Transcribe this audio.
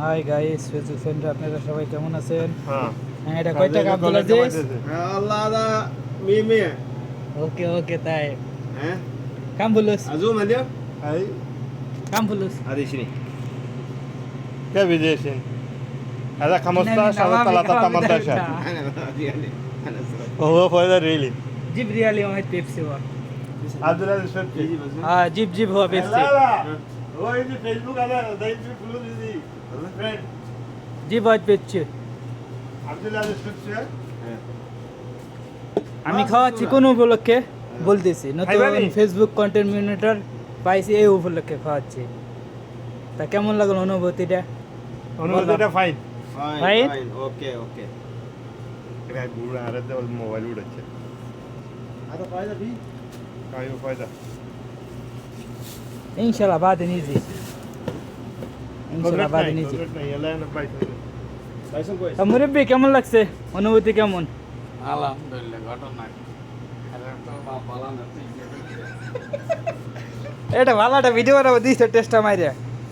Hi guys, Facebook friend আপনারা সবাই কেমন আছেন? হ্যাঁ হ্যাঁ, এটা কয় টাকা Abdul Aziz? Allah ada mimi. ওকে ওকে তাই Eh? কাম ফুলুস Azum aja. Ay, কাম ফুলুস Ada di sini. ¿qué bidecin? هذا 15 وهو فايدة ريلي জিব রিয়ালি ওয়াহিদ পেপসি ওয়া عبد العزيز فتحي হ্যাঁ জিব জিব হওয়া পেপসি لا لا هو يجي فيسبوك هذا ده يجي فلوس يجي فريند জিব ওয়াহিদ পেপসি عبد العزيز فتحي আমি খাওয়াচ্ছি কোন উপলক্ষে বলতেছি নতুন খাইবানি? ফেসবুক কন্টেন্ট মিনিটার পাইছি এই উপলক্ষে খাওয়াচ্ছি। তা কেমন লাগলো অনুভূতিটা? অনুভূতিটা fine Fine, Right? fine. Oke, oke. এটা গুড় হারাতে মোবাইল উড়াচ্ছে Ada fayda di? কাইও ফায়দা ইনশাআল্লাহ বাদে নিজি ইনশাআল্লাহ বাদে নিজি। নাই এলা না পাইছে Tyson guys. তা মুরব্বি কেমন লাগছে? অনুভূতি কেমন? আলহামদুলিল্লাহ ঘটনা এটা ভালোটা ভিডিও বানাবো দিছে টেস্টটা মাইরা